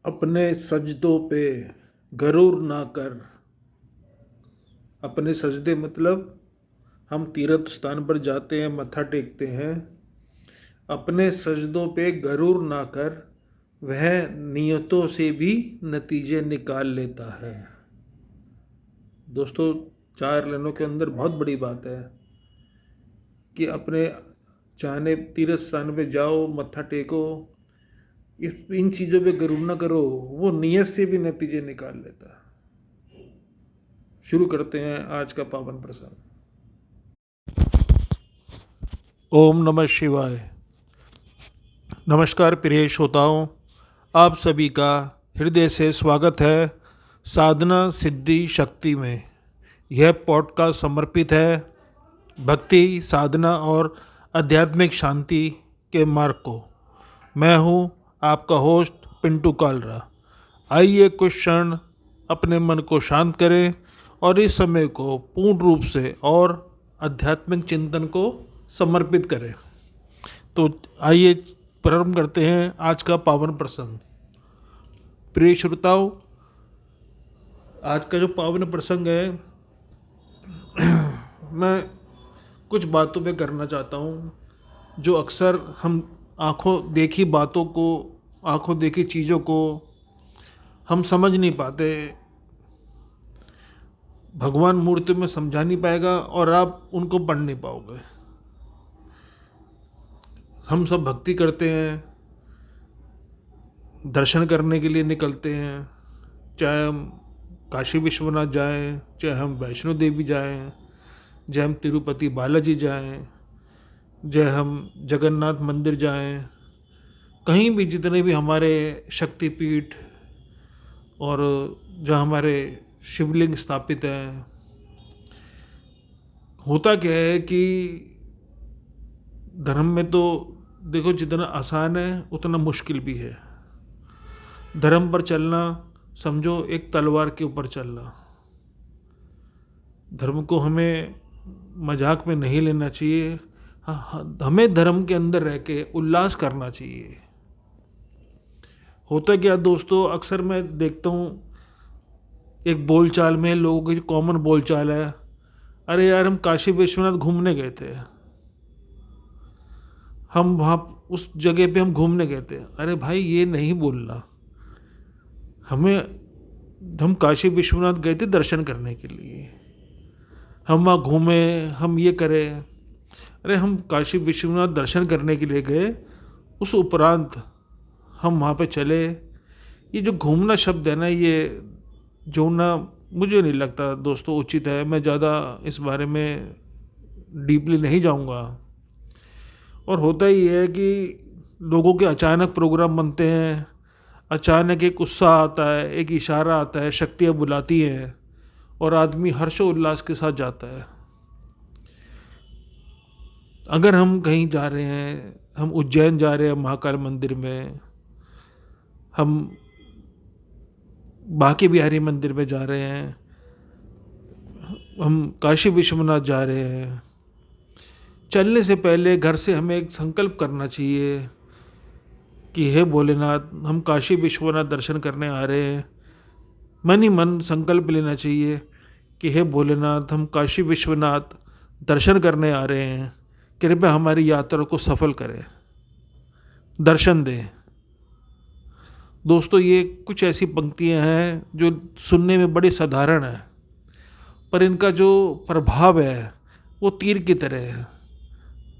अपने सजदों पे गरूर ना कर। अपने सजदे मतलब हम तीर्थ स्थान पर जाते हैं, मत्था टेकते हैं। अपने सजदों पे गरूर ना कर, वह नियतों से भी नतीजे निकाल लेता है। दोस्तों, 4 लाइनों के अंदर बहुत बड़ी बात है कि अपने चाहने तीर्थ स्थान पे जाओ, मत्था टेको, इन चीज़ों पे गरूर ना करो, वो नियत से भी नतीजे निकाल लेता है। शुरू करते हैं आज का पावन प्रसाद। ओम नमः शिवाय। नमस्कार प्रिय श्रोताओं, आप सभी का हृदय से स्वागत है साधना सिद्धि शक्ति में। यह पॉडकास्ट समर्पित है भक्ति, साधना और आध्यात्मिक शांति के मार्ग को। मैं हूँ आपका होस्ट पिंटू कालरा। आइए कुछ क्षण अपने मन को शांत करें और इस समय को पूर्ण रूप से और आध्यात्मिक चिंतन को समर्पित करें। तो आइए प्रारंभ करते हैं आज का पावन प्रसंग। प्रिय श्रोताओं, आज का जो पावन प्रसंग है मैं कुछ बातों पे करना चाहता हूँ जो अक्सर हम आंखों देखी बातों को, आंखों देखी चीज़ों को हम समझ नहीं पाते। भगवान मूर्ति में समझा नहीं पाएगा और आप उनको पढ़ नहीं पाओगे। हम सब भक्ति करते हैं, दर्शन करने के लिए निकलते हैं, चाहे हम काशी विश्वनाथ जाएं, चाहे हम वैष्णो देवी जाएं, चाहे हम तिरुपति बालाजी जाएं, चाहे हम जगन्नाथ मंदिर जाएं, कहीं भी जितने भी हमारे शक्तिपीठ और जहाँ हमारे शिवलिंग स्थापित हैं, होता क्या है कि धर्म में तो देखो जितना आसान है उतना मुश्किल भी है। धर्म पर चलना समझो एक तलवार के ऊपर चलना। धर्म को हमें मजाक में नहीं लेना चाहिए। हमें धर्म के अंदर रह के उल्लास करना चाहिए। होता क्या दोस्तों, अक्सर मैं देखता हूँ एक बोलचाल में लोगों की कॉमन बोलचाल है, अरे यार हम काशी विश्वनाथ घूमने गए थे, हम वहाँ उस जगह पे हम घूमने गए थे। अरे भाई ये नहीं बोलना। हम काशी विश्वनाथ गए थे दर्शन करने के लिए, हम वहाँ घूमे, हम ये करें। अरे हम काशी विश्वनाथ दर्शन करने के लिए गए, उस उपरांत हम वहाँ पे चले। ये जो घूमना शब्द है ना, ये जोड़ना मुझे नहीं लगता दोस्तों उचित है। मैं ज़्यादा इस बारे में डीपली नहीं जाऊँगा। और होता ही है कि लोगों के अचानक प्रोग्राम बनते हैं, अचानक एक उत्साह आता है, एक इशारा आता है, शक्तियाँ बुलाती हैं और आदमी हर्षोल्लास के साथ जाता है। अगर हम कहीं जा रहे हैं, हम उज्जैन जा रहे हैं महाकाल मंदिर में, हम बांके बिहारी मंदिर में जा रहे हैं, हम काशी विश्वनाथ जा रहे हैं, चलने से पहले घर से हमें एक संकल्प करना चाहिए कि हे भोलेनाथ, हम काशी विश्वनाथ दर्शन करने आ रहे हैं। मन ही मन संकल्प लेना चाहिए कि हे भोलेनाथ, हम काशी विश्वनाथ दर्शन करने आ रहे हैं, कृपया हमारी यात्रा को सफल करें, दर्शन दें। दोस्तों, ये कुछ ऐसी पंक्तियां हैं जो सुनने में बड़ी साधारण है, पर इनका जो प्रभाव है वो तीर की तरह है।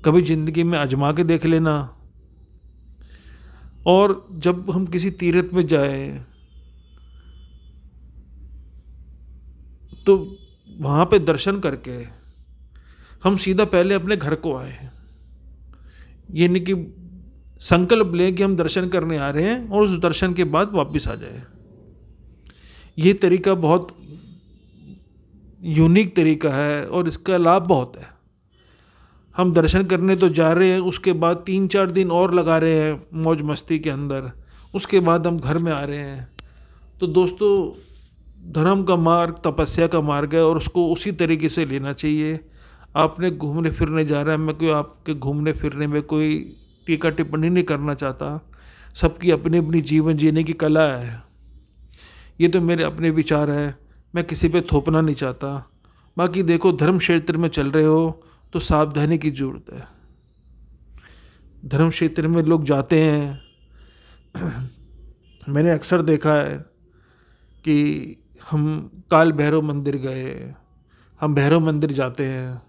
कभी ज़िंदगी में आजमा के देख लेना। और जब हम किसी तीर्थ में जाएं तो वहाँ पे दर्शन करके हम सीधा पहले अपने घर को आए। ये नहीं कि संकल्प लें कि हम दर्शन करने आ रहे हैं और उस दर्शन के बाद वापस आ जाए। ये तरीका बहुत यूनिक तरीका है और इसका लाभ बहुत है। हम दर्शन करने तो जा रहे हैं, उसके बाद 3-4 दिन और लगा रहे हैं मौज मस्ती के अंदर, उसके बाद हम घर में आ रहे हैं। तो दोस्तों, धर्म का मार्ग तपस्या का मार्ग है और उसको उसी तरीके से लेना चाहिए। आपने घूमने फिरने जा रहा है, मैं कोई आपके घूमने फिरने में कोई टीका टिप्पणी नहीं करना चाहता, सबकी अपनी अपनी जीवन जीने की कला है। ये तो मेरे अपने विचार है, मैं किसी पे थोपना नहीं चाहता। बाकी देखो, धर्म क्षेत्र में चल रहे हो तो सावधानी की ज़रूरत है। धर्म क्षेत्र में लोग जाते हैं, मैंने अक्सर देखा है कि हम काल भैरव मंदिर गए, हम भैरव मंदिर जाते हैं।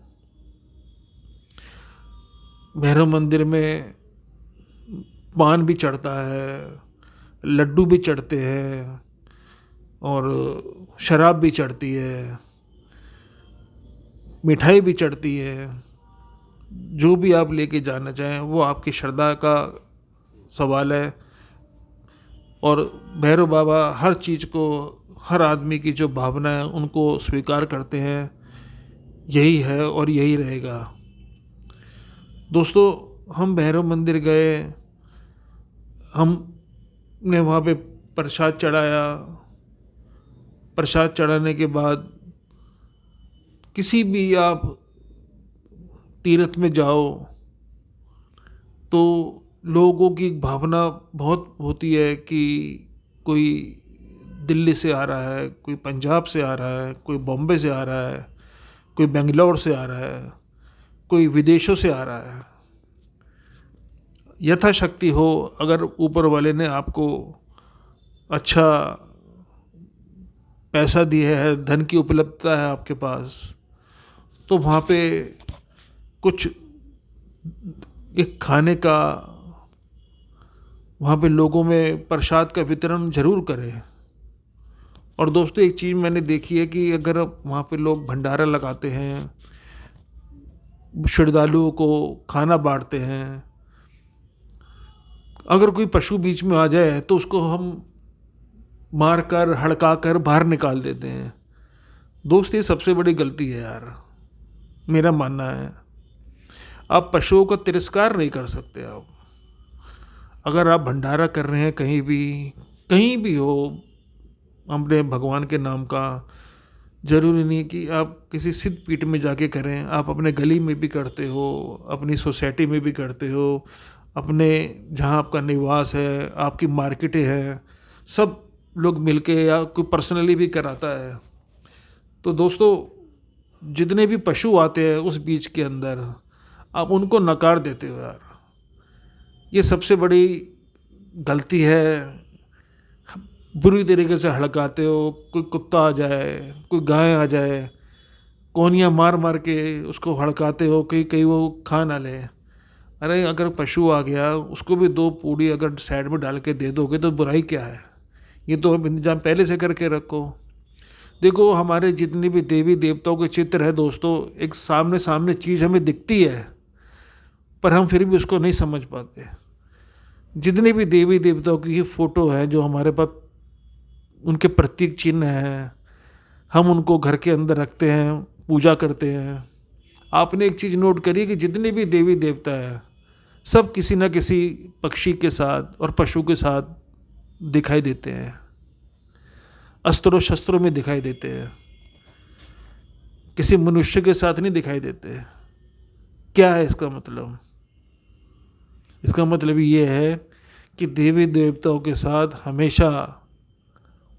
भैरव मंदिर में पान भी चढ़ता है, लड्डू भी चढ़ते हैं और शराब भी चढ़ती है, मिठाई भी चढ़ती है। जो भी आप लेके जाना चाहें वो आपकी श्रद्धा का सवाल है। और भैरव बाबा हर चीज़ को, हर आदमी की जो भावना है उनको स्वीकार करते हैं। यही है और यही रहेगा। दोस्तों, हम भैरव मंदिर गए, हमने वहाँ पे प्रसाद चढ़ाया। प्रसाद चढ़ाने के बाद किसी भी आप तीर्थ में जाओ तो लोगों की भावना बहुत होती है कि कोई दिल्ली से आ रहा है, कोई पंजाब से आ रहा है, कोई बॉम्बे से आ रहा है, कोई बेंगलोर से आ रहा है, कोई विदेशों से आ रहा है। यथाशक्ति हो, अगर ऊपर वाले ने आपको अच्छा पैसा दिया है, धन की उपलब्धता है आपके पास, तो वहाँ पे कुछ एक खाने का, वहाँ पे लोगों में प्रसाद का वितरण जरूर करें। और दोस्तों, एक चीज़ मैंने देखी है कि अगर वहाँ पे लोग भंडारा लगाते हैं, श्रद्धालुओं को खाना बांटते हैं, अगर कोई पशु बीच में आ जाए तो उसको हम मार कर, हड़का कर बाहर निकाल देते हैं। दोस्त, ये सबसे बड़ी गलती है यार, मेरा मानना है। आप पशुओं का तिरस्कार नहीं कर सकते। आप अगर आप भंडारा कर रहे हैं कहीं भी हो अपने भगवान के नाम का, जरूरी नहीं कि आप किसी सिद्ध पीठ में जाके करें। आप अपने गली में भी करते हो, अपनी सोसाइटी में भी करते हो, अपने जहाँ आपका निवास है, आपकी मार्केटें हैं, सब लोग मिलके या कोई पर्सनली भी कराता है। तो दोस्तों, जितने भी पशु आते हैं उस बीच के अंदर, आप उनको नकार देते हो यार। ये सबसे बड़ी गलती है। बुरी तरीके से हड़काते हो, कोई कुत्ता आ जाए, कोई गाय आ जाए, कोनियाँ मार मार के उसको हड़काते हो कि कहीं वो खा ना ले। अरे अगर पशु आ गया, उसको भी दो पूड़ी अगर साइड में डाल के दे दोगे तो बुराई क्या है। ये तो हम इंतजाम पहले से करके रखो। देखो, हमारे जितने भी देवी देवताओं के चित्र है दोस्तों, एक सामने सामने चीज़ हमें दिखती है, पर हम फिर भी उसको नहीं समझ पाते। जितने भी देवी देवताओं की फ़ोटो है जो हमारे पास, उनके प्रतीक चिन्ह हैं, हम उनको घर के अंदर रखते हैं, पूजा करते हैं। आपने एक चीज़ नोट करी कि जितने भी देवी देवता हैं, सब किसी न किसी पक्षी के साथ और पशु के साथ दिखाई देते हैं, अस्त्रों शस्त्रों में दिखाई देते हैं, किसी मनुष्य के साथ नहीं दिखाई देते। क्या है इसका मतलब? इसका मतलब ये है कि देवी देवताओं के साथ हमेशा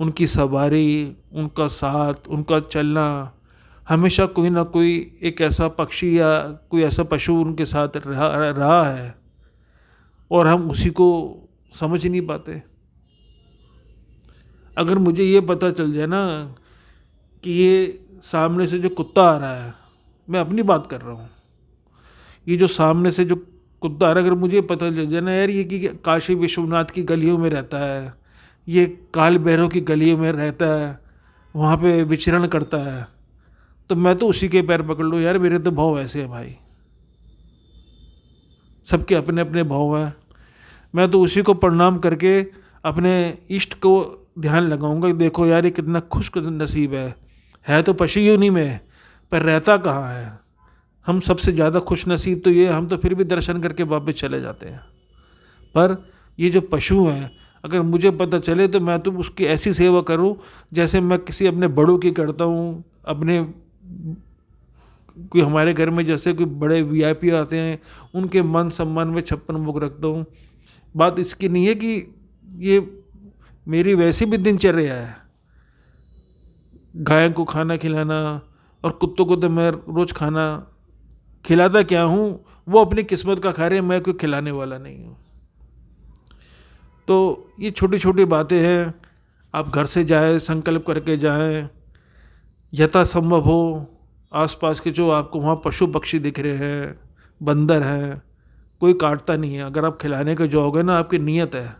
उनकी सवारी, उनका साथ, उनका चलना, हमेशा कोई ना कोई एक ऐसा पक्षी या कोई ऐसा पशु उनके साथ रहा है, और हम उसी को समझ ही नहीं पाते। अगर मुझे ये पता चल जाए ना कि ये सामने से जो कुत्ता आ रहा है, मैं अपनी बात कर रहा हूँ, ये जो सामने से जो कुत्ता आ रहा है, अगर मुझे पता चल जाए ना यार ये कि काशी विश्वनाथ की गलियों में रहता है, ये काल भैरव की गलियों में रहता है, वहाँ पे विचरण करता है, तो मैं तो उसी के पैर पकड़ लूँ यार। मेरे तो भाव ऐसे हैं भाई, सबके अपने अपने भाव हैं। मैं तो उसी को प्रणाम करके अपने इष्ट को ध्यान लगाऊंगा कि देखो यार ये कितना खुश नसीब है तो पशु योनि में, पर रहता कहाँ है। हम सबसे ज़्यादा खुश नसीब तो ये, हम तो फिर भी दर्शन करके वापस चले जाते हैं। पर ये जो पशु हैं, अगर मुझे पता चले तो मैं तो उसकी ऐसी सेवा करूं जैसे मैं किसी अपने बड़ों की करता हूँ। अपने कोई हमारे घर में जैसे कोई बड़े वीआईपी आते हैं, उनके मान सम्मान में 56 भोग रखता हूँ। बात इसकी नहीं है कि ये मेरी वैसी भी दिनचर्या है, गाय को खाना खिलाना, और कुत्तों को तो मैं रोज़ खाना खिलाता क्या हूँ, वो अपनी किस्मत का खा रहे हैं, मैं कोई खिलाने वाला नहीं हूँ। तो ये छोटी छोटी बातें हैं। आप घर से जाएं, संकल्प करके जाएं, यथासंभव हो आसपास के जो आपको वहाँ पशु पक्षी दिख रहे हैं, बंदर हैं, कोई काटता नहीं है। अगर आप खिलाने के जाओगे ना, आपकी नीयत है,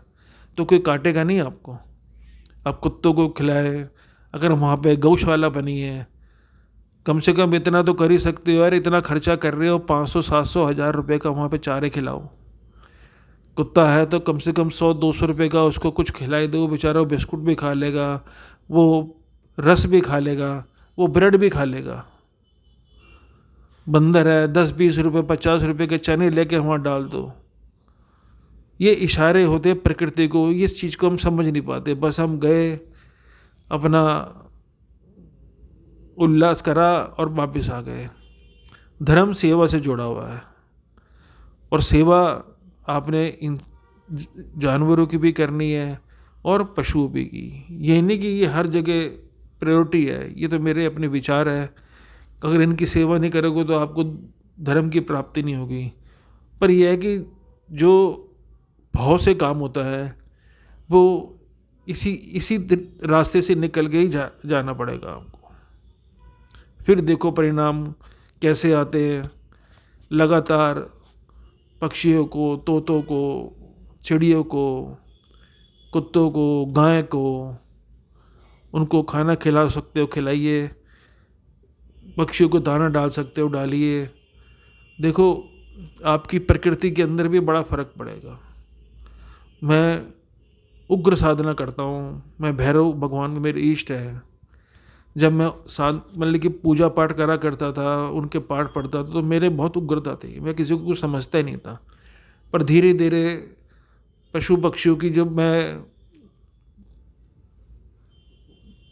तो कोई काटेगा नहीं आपको। आप कुत्तों को खिलाए, अगर वहाँ पे गौशाला बनी है, कम से कम इतना तो कर ही सकते हो यार, इतना खर्चा कर रहे हो, 500 700 1000 रुपये का वहाँ पे चारे खिलाओ। कुत्ता है तो कम से कम 100 200 रुपये का उसको कुछ खिलाई दो, बेचारा वो बिस्कुट भी खा लेगा, वो रस भी खा लेगा, वो ब्रेड भी खा लेगा। बंदर है, 10 20 रुपये 50 रुपये के चने लेके वहाँ डाल दो। ये इशारे होते हैं प्रकृति को, इस चीज़ को हम समझ नहीं पाते। बस हम गए, अपना उल्लास करा और वापस आ गए। धर्म सेवा से जुड़ा हुआ है, और सेवा आपने इन जानवरों की भी करनी है और पशुओं भी की। ये नहीं कि ये हर जगह प्रायोरिटी है, ये तो मेरे अपने विचार है। अगर इनकी सेवा नहीं करोगे तो आपको धर्म की प्राप्ति नहीं होगी। पर यह है कि जो भाव से काम होता है वो इसी रास्ते से निकल के ही जाना पड़ेगा आपको। फिर देखो परिणाम कैसे आते हैं। लगातार पक्षियों को, तोतों को, चिड़ियों को, कुत्तों को, गाय को, उनको खाना खिला सकते हो खिलाइए, पक्षियों को दाना डाल सकते हो डालिए। देखो आपकी प्रकृति के अंदर भी बड़ा फर्क पड़ेगा। मैं उग्र साधना करता हूँ, मैं भैरव भगवान मेरे इष्ट है। जब मैं मतलब कि पूजा पाठ करा करता था, उनके पाठ पढ़ता था, तो मेरे बहुत उग्रता थी, मैं किसी को कुछ समझता ही नहीं था। पर धीरे धीरे पशु पक्षियों की जब मैं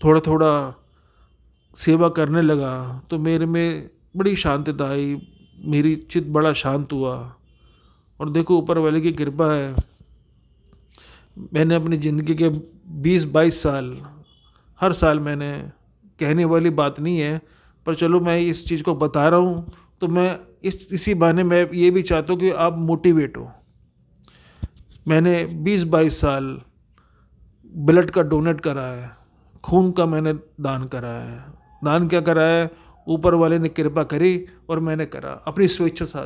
थोड़ा थोड़ा सेवा करने लगा तो मेरे में बड़ी शांतता आई, मेरी चित्त बड़ा शांत हुआ। और देखो ऊपर वाले की कृपा है, मैंने अपनी ज़िंदगी के 20 22 साल, हर साल मैंने, कहने वाली बात नहीं है पर चलो मैं इस चीज़ को बता रहा हूँ, तो मैं इसी बहाने मैं ये भी चाहता हूँ कि आप मोटिवेट हो। मैंने 20 22 साल ब्लड का डोनेट करा है, खून का मैंने दान करा है। दान क्या करा है, ऊपर वाले ने कृपा करी और मैंने करा, अपनी स्वेच्छा से,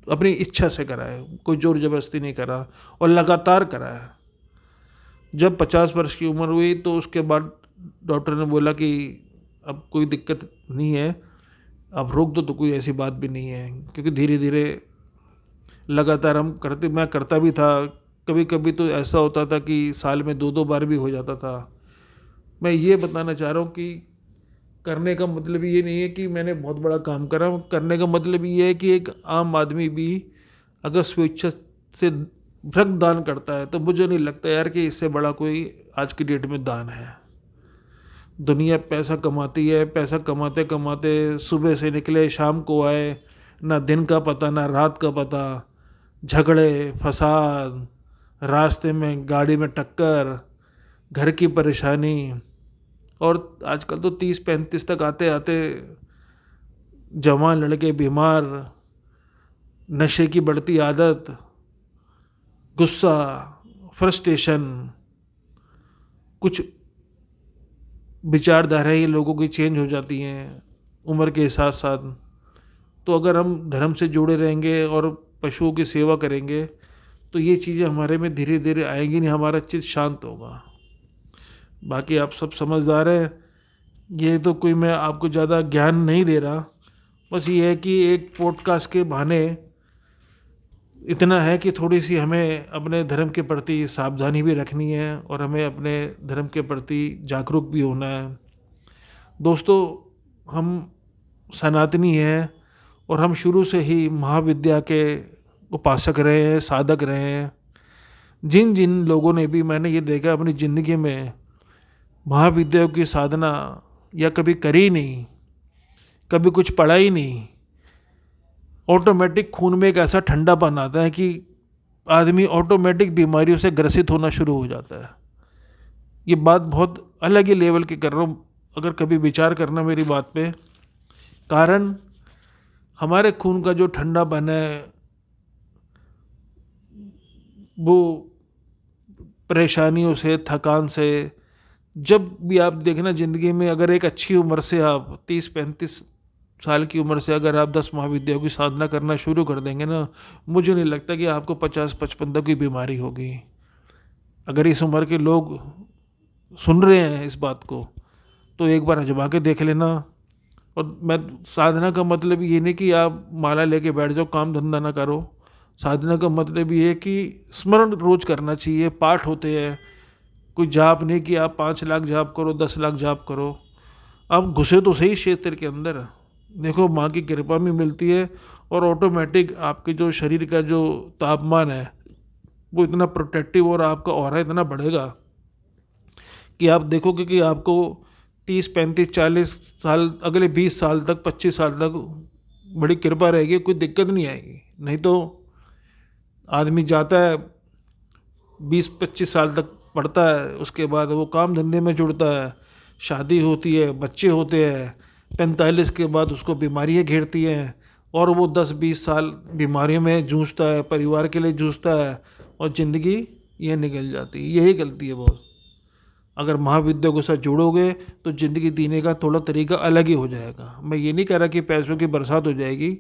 अपनी इच्छा से करा है, कोई जोर जबरदस्ती नहीं करा, और लगातार करा है। जब 50 वर्ष की उम्र हुई तो उसके बाद डॉक्टर ने बोला कि अब कोई दिक्कत नहीं है, अब रोक दो, तो कोई ऐसी बात भी नहीं है। क्योंकि धीरे धीरे लगातार हम करते, मैं करता भी था। कभी कभी तो ऐसा होता था कि साल में 2 2 बार भी हो जाता था। मैं ये बताना चाह रहा हूँ कि करने का मतलब ये नहीं है कि मैंने बहुत बड़ा काम करा। करने का मतलब ये है कि एक आम आदमी भी अगर स्वेच्छा से रक्तदान करता है तो मुझे नहीं लगता यार कि इससे बड़ा कोई आज की डेट में दान है। दुनिया पैसा कमाती है, पैसा कमाते कमाते सुबह से निकले शाम को आए, ना दिन का पता ना रात का पता, झगड़े फसाद, रास्ते में गाड़ी में टक्कर, घर की परेशानी, और आजकल तो 30 35 तक आते आते जवान लड़के बीमार, नशे की बढ़ती आदत, गुस्सा, फ्रस्ट्रेशन, कुछ विचारधाराएं ये लोगों की चेंज हो जाती हैं उम्र के साथ साथ। तो अगर हम धर्म से जुड़े रहेंगे और पशुओं की सेवा करेंगे तो ये चीज़ें हमारे में धीरे धीरे आएंगी नहीं, हमारा चित्त शांत होगा। बाकी आप सब समझदार हैं, ये तो कोई मैं आपको ज़्यादा ज्ञान नहीं दे रहा, बस ये है कि एक पॉडकास्ट के बहाने इतना है कि थोड़ी सी हमें अपने धर्म के प्रति सावधानी भी रखनी है और हमें अपने धर्म के प्रति जागरूक भी होना है। दोस्तों, हम सनातनी हैं और हम शुरू से ही महाविद्या के उपासक रहे हैं, साधक रहे हैं। जिन जिन लोगों ने भी, मैंने ये देखा अपनी ज़िंदगी में, महाविद्या की साधना या कभी करी नहीं, कभी कुछ पढ़ा ही नहीं, ऑटोमेटिक खून में एक ऐसा ठंडापन आता है कि आदमी ऑटोमेटिक बीमारियों से ग्रसित होना शुरू हो जाता है। ये बात बहुत अलग ही लेवल की कर रहा हूँ, अगर कभी विचार करना मेरी बात पे। कारण हमारे खून का जो ठंडापन है वो परेशानियों से, थकान से, जब भी आप देखना ज़िंदगी में, अगर एक अच्छी उम्र से आप 30-35 साल की उम्र से अगर आप 10 महाविद्याओं की साधना करना शुरू कर देंगे ना, मुझे नहीं लगता कि आपको 50-55 तक की बीमारी होगी। अगर इस उम्र के लोग सुन रहे हैं इस बात को तो एक बार आजमा के देख लेना। और मैं, साधना का मतलब ये नहीं कि आप माला लेके बैठ जाओ, काम धंधा ना करो। साधना का मतलब ये है कि स्मरण रोज करना चाहिए, पाठ होते हैं। कोई जाप नहीं कि आप 5 लाख जाप करो, 10 लाख जाप करो। आप घुसे तो सही क्षेत्र के अंदर, देखो माँ की कृपा भी मिलती है और ऑटोमेटिक आपके जो शरीर का जो तापमान है वो इतना प्रोटेक्टिव और आपका ऑरा इतना बढ़ेगा कि आप देखोगे कि आपको 30-35-40 साल, अगले 20 साल तक, 25 साल तक बड़ी कृपा रहेगी, कोई दिक्कत नहीं आएगी। नहीं तो आदमी जाता है 20-25 साल तक पढ़ता है, उसके बाद वो काम धंधे में जुड़ता है, शादी होती है, बच्चे होते हैं, 45 के बाद उसको बीमारियां घेरती हैं और वो 10-20 साल बीमारियों में जूझता है, परिवार के लिए जूझता है और ज़िंदगी ये निकल जाती है। यही गलती है बहुत। अगर महाविद्या के साथ जुड़ोगे तो ज़िंदगी जीने का थोड़ा तरीका अलग ही हो जाएगा। मैं ये नहीं कह रहा कि पैसों की बरसात हो जाएगी,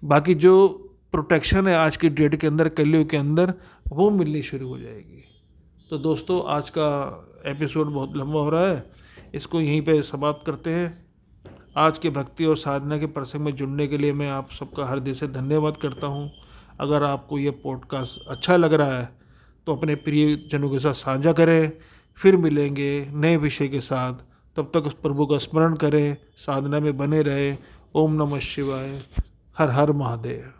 बाकी जो प्रोटेक्शन है आज की डेट के अंदर, कलयुग के अंदर, वो मिलनी शुरू हो जाएगी। तो दोस्तों, आज का एपिसोड बहुत लंबा हो रहा है, इसको यहीं पे समाप्त करते हैं। आज के भक्ति और साधना के प्रसंग में जुड़ने के लिए मैं आप सबका हृदय से धन्यवाद करता हूँ। अगर आपको ये पॉडकास्ट अच्छा लग रहा है तो अपने प्रियजनों के साथ साझा करें। फिर मिलेंगे नए विषय के साथ, तब तक उस प्रभु का स्मरण करें, साधना में बने रहें। ओम नमः शिवाय। हर हर महादेव।